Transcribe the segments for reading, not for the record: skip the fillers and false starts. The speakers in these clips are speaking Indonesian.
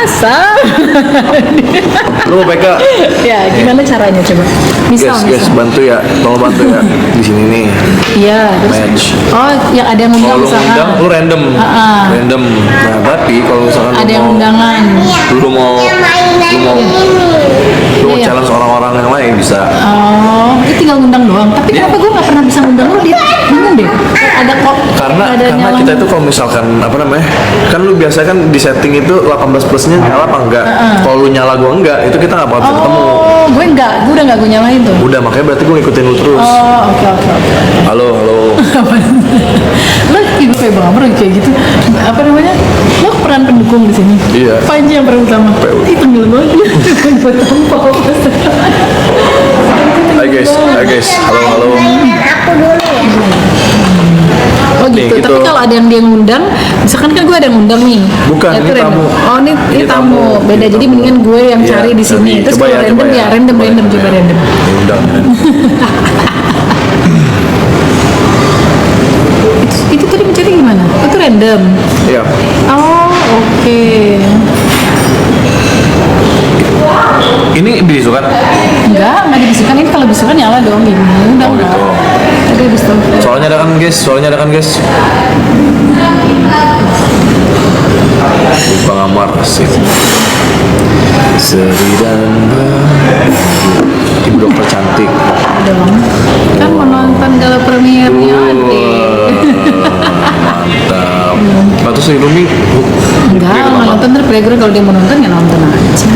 Masa? Lu mau PK? Ya, gimana caranya coba? Guys, bantu ya, tolong bantu ya. Di sini nih. Iya, terus. Match. Oh, yang ada yang undang Kalau lu misalkan. ngundang, lu random. Random. Nah, tapi kalau misalkan Ada yang undangan. lu mau Iya. challenge orang-orang yang lain bisa. Oh, itu tinggal ngundang doang. Tapi kenapa gue nggak pernah bisa ngundang lo? Dia bingung deh. Ada kok. Karena kita itu kalau misalkan apa namanya, kan lu biasa kan di setting itu 18 plusnya nyala apa enggak. Kalau lu nyala gua enggak, itu kita nggak bakal ketemu. Oh, gue udah nggak gue nyalain tuh. Udah, makanya berarti gue ngikutin lu terus. Oh, oke. Halo. Lo ibu kayak Bang Amr kayak gitu. Apa namanya? Lo peran pendukung di sini. Iya. Panji yang peran utama. Ih, tenggelam banget. Buat tampau. Hai guys. Halo. Aku dulu. Oh Nih, gitu. gitu. Tapi kalau ada yang dia ngundang, misalkan kan gue ada yang ngundang nih. Bukan, Ya, ini random. tamu. Oh, ini tamu. Beda. Ini Jadi tamu. mendingan gue yang Iya, cari di sini. cari. Terus Coba kalau ya, random coba ya ya. random. Coba random. Undang. Itu tadi mencari gimana? Itu random. Iya. Oh, oke. Ini disukan. Enggak dibisukan. Ini kalau bisukan nyala dong gini. Udah Oh, gitu. Tadi habis itu. Soalnya ada kan guys. Bang Amar asik. Seri dan Ibu dokter cantik. Dong. Kan mau nonton gala premiernya Mantap. Lalu si Rumi Enggak, nggak nonton dari playground. Kalau dia mau nonton ya nonton aja.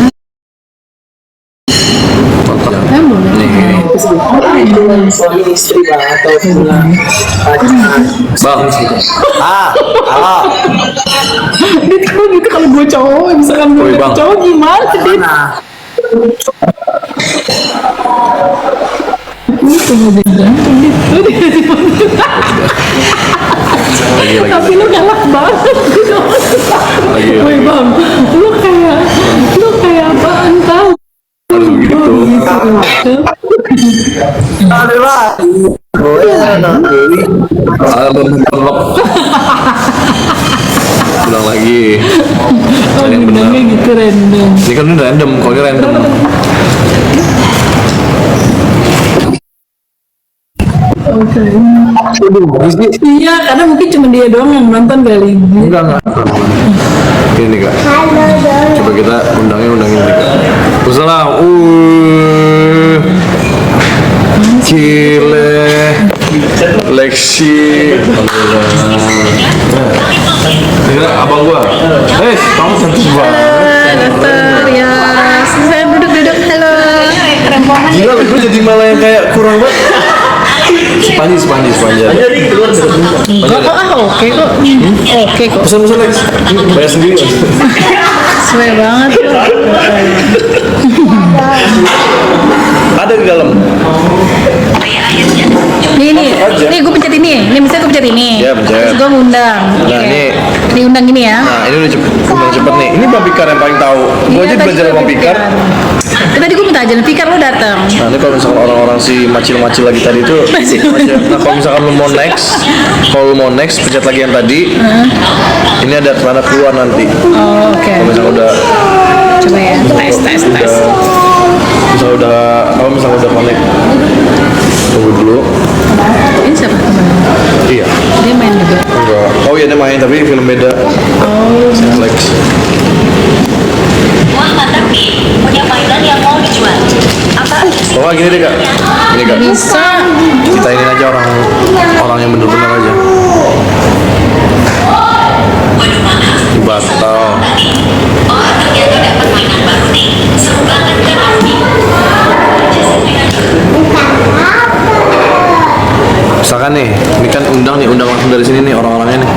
Boleh. nih. Suami istri atau pulang Bang. Halo. Dit, kalau gitu kalau gue cowok, misalkan gue Woi, Bang. cowok gimana sih, Dit? Ini tunggu jantung, Dit. Lu dikasih bantuan. Lagi. Tapi lu galak banget. Lagi. Woi Bang, lu kayak apaan tau? Harus begitu. Ulang lagi. Oh, Yang benar. ngundangnya gitu random. Ini kan ini random, kalau ini random. Oke. Iya, karena mungkin cuma dia doang yang nonton kali. Enggak. Ini Kak. Coba kita undangin nih Kak. Wassalam. Cile. Lexi. Ini abang gua. Kamu cantik banget. Dokter, ya. Saya duduk. Halo. Gila, gue jadi malah yang kayak kurang banget. Spanji. Oke kok. Oke kok. Pesan Lex. Bayar sendiri. Sesuai banget tuh. Ada di dalam. Nih gue pencet ini. Nih misalnya gue pencet ini. Iya, pencet. Terus gue ngundang. Nah, Oke. ini. Diundang ini ya. Nah, ini udah cepet nih. Ini Bang Pikar yang paling tahu. Gue aja Tadi belajar gua Bang Pikar. Tadi gue minta ajaran Fikar, lo datang. Nah, ini kalau misalkan orang-orang si macil-macil lagi tadi itu nah kalau misalkan lu mau next pencet lagi yang tadi. Ini ada celana keluar nanti. Oh, oke. Kalau misalkan udah Coba ya. Tes. kalau misalkan udah connect. Tunggu dulu. Ini siapa temannya? Iya. Dia main juga. Enggak. Oh iya, dia main tapi film beda. Oh. Lex. Muhammad Rafi punya mainan yang mau dijual. Apa? Oh, gini deh Kak. Gini Kak. Bisa. Kita ini aja orang yang bener-bener aja. Waduh, maaf. Batal. Oh, ternyata dapat mainan baru nih. Sumbangan ke Rafi. Misalkan nih, ini kan undang langsung dari sini nih orang-orangnya nih.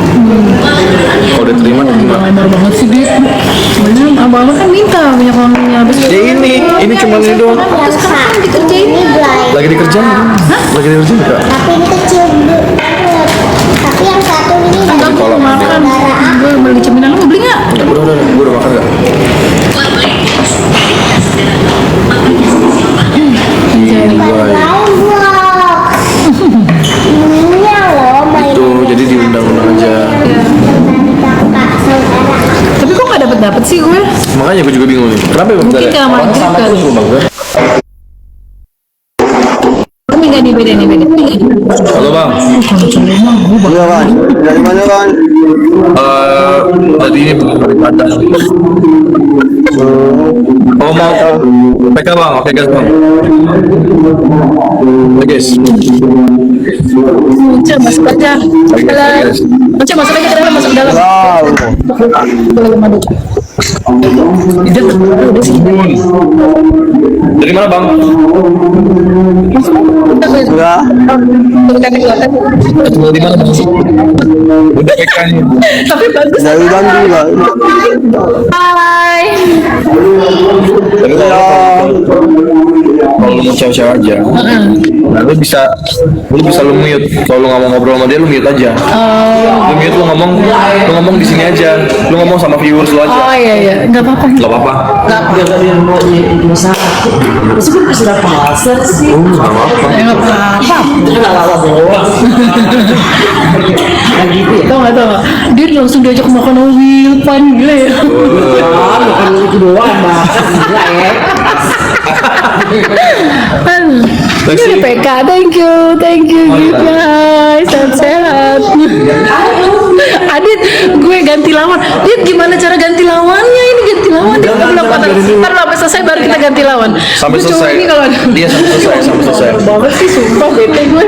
Kalau udah terima gimana? Amar banget sih, Dit. Bener, abang kan minta banyak orangnya. Habis Ya ini cuma ini doang. terus sekarang kan dikerjain. Lagi dikerjain. Lagi dikerjain Kak. Tapi ini kecil dulu. Tapi yang satu ini Enggak, gue mau makan. Gue beli cemilan, lo mau beli nggak? Udah, gue udah makan Kak. Jadi, lain blok. Ininya loh main. Itu jadi diundang-undang aja. tapi kok nggak dapet sih? gue. Makanya gue juga bingung nih. Kenapa ya Bang? Mungkin nggak maju Sama kan. terus loh Bang. Ini nggak nih beda. Halo Bang. Iya Bang, dari mana Bang? Tadi ini ada. Oh mau PK Bang, oke guys Bang. Oke guys. Muncul masuk aja. Guys. Muncul masuk aja ke dalam, masuk ke dalam. Wow. Boleh madu. Itu udah sih. Dari mana Bang? Kita boleh. Ya, Bukan kelihatan. Dari mana Bang? Udah PK-nya. Tapi bagus. dari Bandung Bang. Hai. Tapi kalau lu mau cewek-cewek aja, nah lu bisa lu mute. Kalau lu nggak mau ngobrol sama dia, lu mute aja. Lu mute, lu ngomong di sini aja. Lu ngomong sama viewers lu aja. Oh iya, nggak apa-apa. Gak apa-apa. Biar tadi yang mau usaha. Meskipun sudah puasa sih. Gak apa-apa. Nggak apa-apa. Itu nggak lama doang. Nah gitu ya. Tau nggak? Dia langsung diajak makan Wilpan gila ya. Ah, bukan itu doang, bahkan gila ya. Ini udah PK, thank you guys, sehat. Adit, gue ganti lawan. Dit, gimana cara ganti lawannya? Ini ganti lawan. Dit, belum potong. Ntar sampai selesai baru kita ganti lawan. Sampai Gue cowok selesai. ini kalau Iya sampai selesai. banget sih, sumpah bete gue.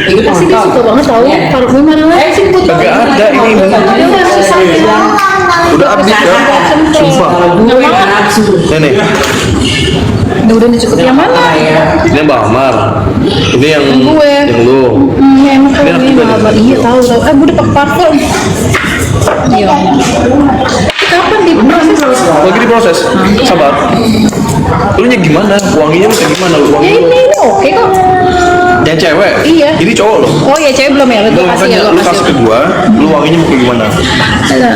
Ini pasti dia suka banget tau. Taruh gue mana lagi? Kagak ada ini. Udah update ya. Sumpah. Nggak mau. Nih. Udah cukup yang mana? Ini yang Bang Amar. Ini yang Gue. Yang lu. Enak kali Enak ini juga malah. Iya tahu. Gue udah pakai parfum. Iya. Kapan diproses? Lagi diproses. Sabar. Lu nya gimana? Wanginya bisa gimana? Lu Ya wangi. ini oke kok. Yang cewek. Iya. Ini cowok loh. Oh ya cewek belum ya? Lu Lu kasih ya, makanya gue lu kasih kasih. ke gua, lu wanginya mau kayak gimana?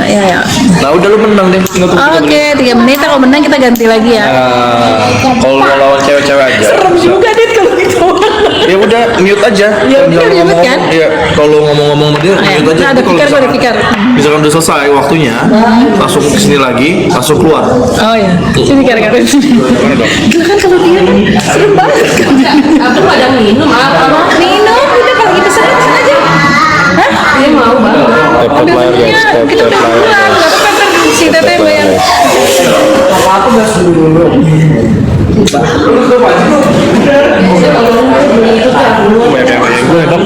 Ya. Nah udah lu menang deh. Tinggal tunggu 3 Oke, menit. 3 menit. Kalau menang kita ganti lagi ya. Nah, kalau mau lawan cewek-cewek aja. Serem juga Dit kalau gitu. Ya udah mute aja. Ya Kalau udah, ngomong-ngomong, mute kan? Iya, kalau ngomong-ngomong sama dia Nah, mute aja. ada Tapi kalau pikir, gue ada misalkan- pikir. Misalkan udah selesai waktunya, langsung kesini lagi, langsung keluar. Oh ya, sini gara-gara sini. Gila kan kalau dia kan serem banget kan. Aku ada minum apa? Minum, udah kalau gitu sana aja. Hah? Dia mau banget. Mobilnya kita udah pulang, nggak apa-apa ntar si Teteh bayar. Apa-apa udah dulu. Banyak yang nanya gue dong.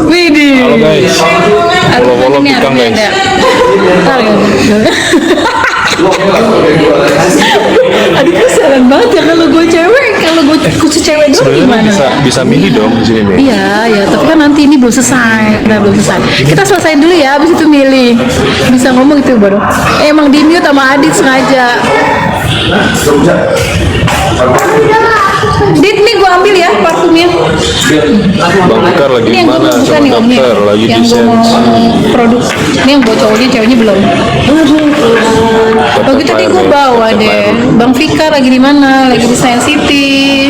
Widih. Halo guys. Follow Ini Pikang, harusnya guys. ada. Ntar ya. Aduh kesialan banget ya kalau gue cewek, kalau gue khusus cewek doang gimana? Bisa milih dong di sini nih. Iya, tapi kan nanti ini belum selesai. Nah, belum selesai. Kita selesai dulu ya, habis itu milih. Bisa ngomong itu baru. Emang di mute sama Adit sengaja. Dit, nih gue ambil ya parfumnya. Bang Fikar lagi Ini yang gue mana mau buka sama nih om nih. dokter lagi Yang gue desain. mau produk. Ini yang buat cowoknya, ceweknya belum. Begitu tadi gue bawa deh. Bang Fikar lagi di mana? Lagi di Science City.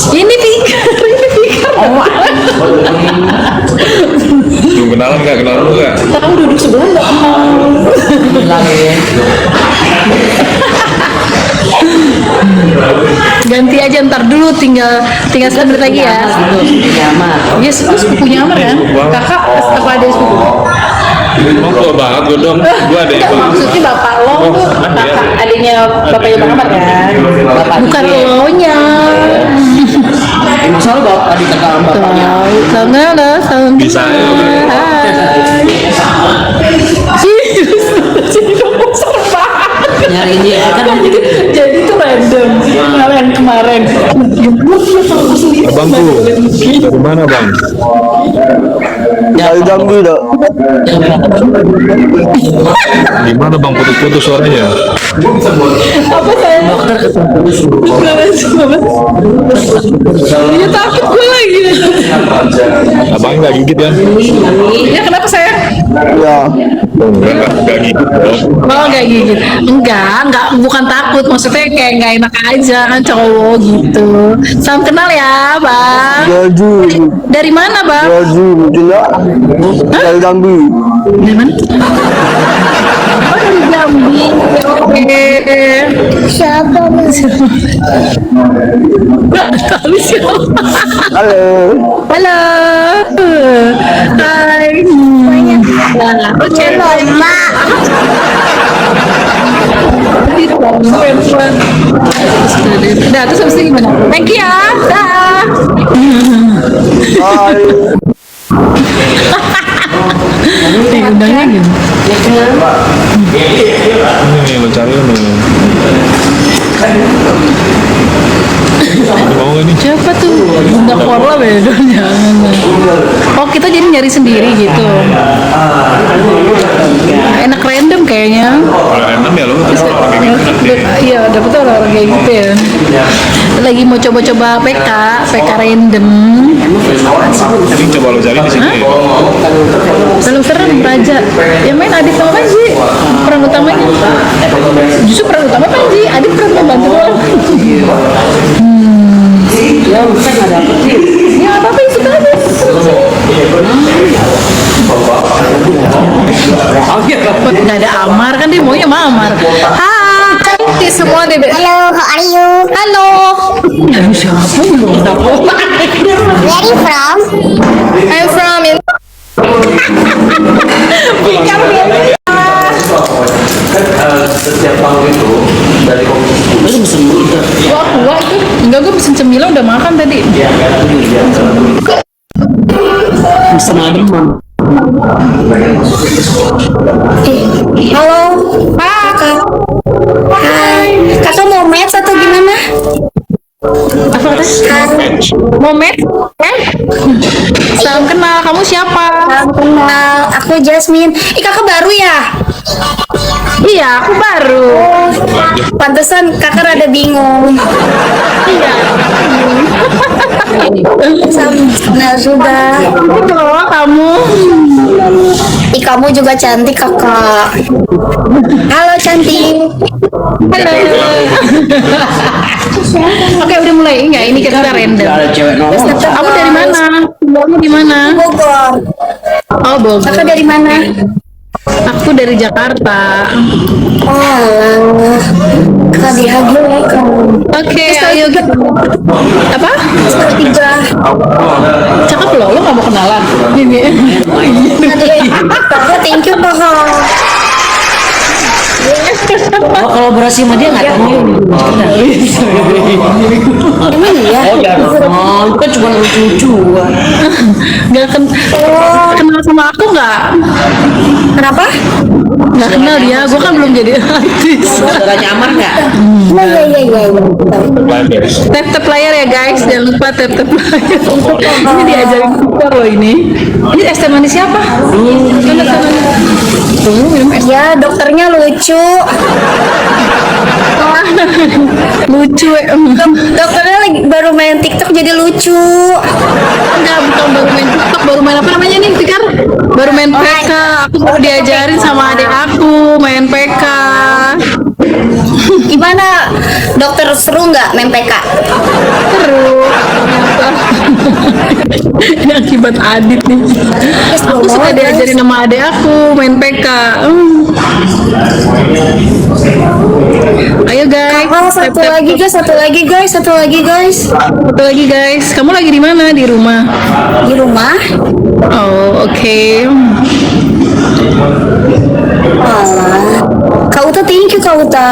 Ini Fikar. Belum kenalan nggak? Kenalan lu nggak? Tahu duduk sebelah nggak kenal. Bilang ya. Ganti aja ntar dulu, tinggal 10 menit lagi ya. Nyaman. Yes, lu sepupunya Amar kan? Kakak apa ada sepupu? Emang tua banget gue dong. Gue ada Enggak, maksudnya bapak lo tuh kakak adiknya bapaknya Bang Amar kan? Bukan lo nya. Masalah bawa adik kakak bapaknya. Tahu nggak lo? Bisa ya. Sini dong, serem banget. Nyariin dia kan Jadi itu random kemarin. Abangku, dari mana bang? Dari Jambi dok. Di mana bang putus-putus suaranya? Apa saya? Iya takut gue lagi. Abang nggak gigit kan? Ya kenapa saya? Ya. Nggak gigit dong. Oh nggak gigit. Enggak, bukan takut. Maksudnya kayak nggak enak aja kan cowok gitu. Salam kenal ya bang. Jaju. Dari mana bang? Jaju. Mungkin ya. Dari Jambi. Dari mana? Oh, dari Jambi. Oke. Siapa? Nggak tahu siapa. Halo. Halo. Hai. Nah, oke. Mama. Udah, terus habis itu gimana? Thank you ya. Dah. Hai. Undangnya gitu. Ini lo cari nih. Mau gak nih? Siapa tuh? Bunda Korla beda jangan. Oh, kita jadi nyari sendiri gitu. Enak random kayaknya. Kalau random ya lo terus pakai gitu nanti. Iya, dapet orang kayak gitu ya. Lagi mau coba-coba PK random. Jadi coba lo cari di sini. Kalau serem Raja, yang main Adit sama Panji. Peran utamanya. Justru peran utama Panji, Adit peran pembantu doang. Ya bukan nggak dapet sih. Ya apa-apa yang suka aja. Nggak ada Amar kan dia maunya sama Amar. Hai semua deh. Halo, how are you? Halo. Siapa belum dapat? Where are you from? I'm from in. Setiap tahun itu dari komisi Gua itu enggak, gue pesen cemilan udah makan tadi. Bisa adem mam. Halo, Kakak. Hai. Kakak mau match atau gimana? Apa kata? Momen? Salam kenal, kamu siapa? Salam kenal, aku Jasmine. Kakak baru ya? Iya, aku baru. Pantesan kakak rada bingung. Iya. Salam kenal juga. Oh, kamu. Kamu juga cantik kakak. Halo cantik. Halo. Oke, udah mulai. Enggak, ini kita random. Ada cewek nongol. Kamu dari mana? Kamu di mana? Bogor. Oh, Bogor. Kakak dari mana? Aku dari Jakarta. Oh, alah. Kakak bahagia ya kamu. Oke, ayo kita. Apa? Ketiga. Cakep loh, lo gak mau kenalan? Ini. Kakak thank you kakak. Kalau kolaborasi sama dia nggak tahu. Emang iya? Oh, itu kan cuma lucu-lucuan. Gak kenal sama aku nggak? Kenapa? Nggak kenal dia, gue kan belum jadi artis. Saudaranya Amar nggak? Iya. Tap layar ya guys, jangan lupa tap layar. Ini diajarin super loh ini. Ini es teh manis siapa? Tunggu minum es. Ya dokternya lucu. Lucu ya. Dokternya lagi baru main TikTok jadi lucu. Enggak, bukan baru main TikTok, baru main apa namanya nih, Fikar? Baru main PK. Aku baru diajarin sama adik aku main PK. Gimana dokter, seru nggak main PK? Terus ini akibat Adit nih. Aku suka diajarin sama adik aku main PK. Ayo guys. Satu lagi guys. Kamu lagi di mana? Di rumah? Di rumah. Oh, oke. Alah. Kak Uta, thank you Kak Uta.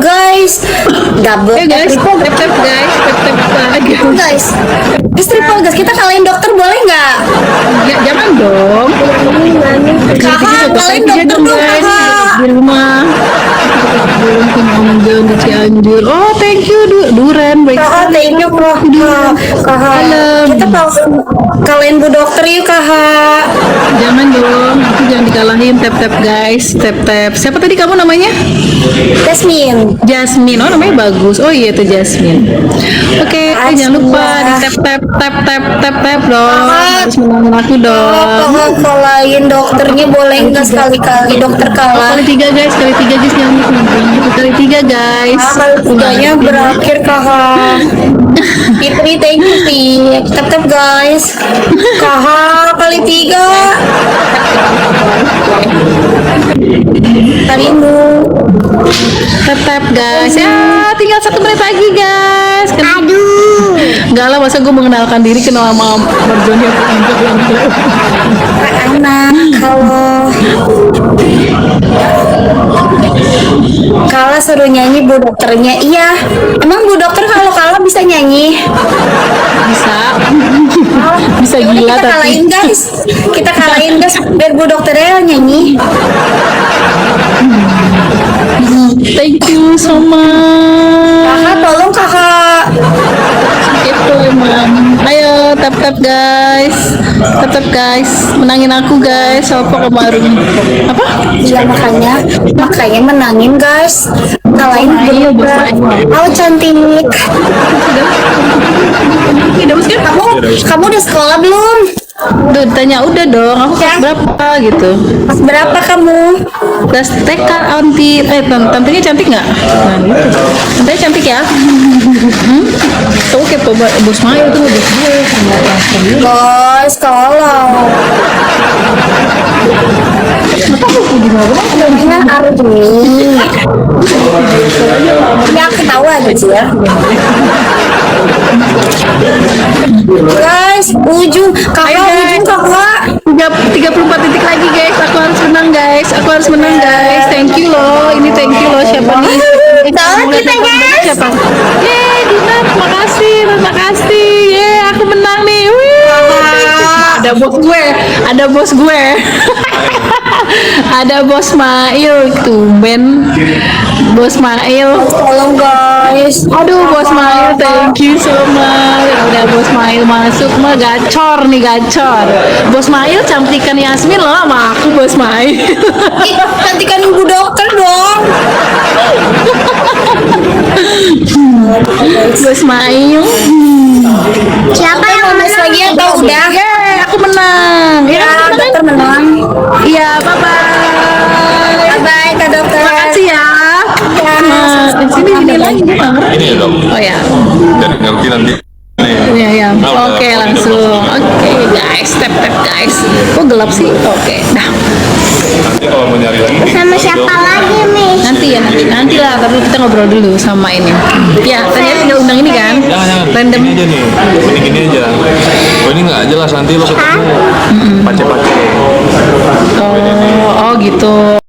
Guys, double. Guys, triple tap guys, tap lagi. guys. Triple guys, kita kalahin dokter boleh nggak? Ya, jangan dong. Kakak, kalahin dokter dong kakak. Di rumah. Belum ngomong di Cianjur. Oh, thank you Duren. Baik. Kakak, thank you kakak. Halo. Kita kalahin bu dokter yuk kakak. Jangan dong, aku jangan dikalahin. Tap guys, tap. Siapa tadi kamu namanya? Jasmine. Jasmine. Oh, namanya bagus. Oh iya, itu Jasmine. Oke, jangan lupa di tap dong. Harus menangin aku dong. Kakak kalahin dokternya boleh nggak sekali-kali dokter kalah? Kali tiga guys, jangan lupa. Kali tiga guys. Kali tiganya berakhir kakak. Fitri, thank you, Fit. Tetap guys. KH kali 3. Kalimu. Tetap guys. Ya, tinggal 1 menit lagi guys. Aduh. Enggak lah, masa gue mengenalkan diri kenal sama Marjoni aku enggak. Anak kalau suruh nyanyi Bu Dokternya. Iya. Emang Bu Dokter kalau bisa nyanyi? Bisa. Bisa gila Kita tapi. kalahin guys. Kita kalahin guys biar Bu Dokternya nyanyi. Thank you so much. Kakak tolong kakak. Itu emang. Ayo tap guys. Tap guys. Menangin aku guys. Apa kemarin? Apa? Iya makanya menangin guys. Kalahin Bu Ayo, Bu Dokter. Dokter. Oh cantik. Udah bos kan? Kamu udah sekolah belum? Duh, tanya udah dong. Aku kelas berapa gitu? Kelas berapa kamu? Kelas TK anti. Tantenya cantik nggak? Nah, gitu. Tantenya cantik ya? Tuh kepo bos Mayu tuh bos gue. Guys, kalau namanya Arjuni. Ya aku tahu aja sih ya. Guys, ujung kakak. 34 detik lagi guys. Aku harus menang guys. Thank you loh. Ini thank you loh. Siapa nih? Tahu kita guys. Siapa? Yeay, Dina, terima kasih. Yeay, aku menang nih. Wih. Ada bos gue. Ada bos Mail tumben. Bos Mail. Tolong guys. Aduh, bos Mail, thank you so much. Udah bos Mail masuk mah gacor. Bos Mail cantikan Yasmin loh sama aku bos Mail. Ih, cantikan Bu Dokter dong. Bos Mail. Siapa yang menang lagi atau udah? Yeay, aku menang. Ya, dokter menang. Iya, bye-bye. Bye Kak Dokter. Makasih ya. Nah, di sini lagi gue nggak ngerti. Ini dong. Oh ya. Dan ngerti nanti. Iya. Oke, langsung. Oke, guys, step guys. Kok gelap sih? Oke, dah. Nanti kalau mau nyari lagi. Sama siapa lagi nih? Nanti lah, tapi kita ngobrol dulu sama ini. Ya, tadi tinggal undang ini kan? Jangan. Random. Ini aja nih. Mending ini aja. Oh ini nggak jelas nanti lo ketemu. Pace-pace. Oh gitu.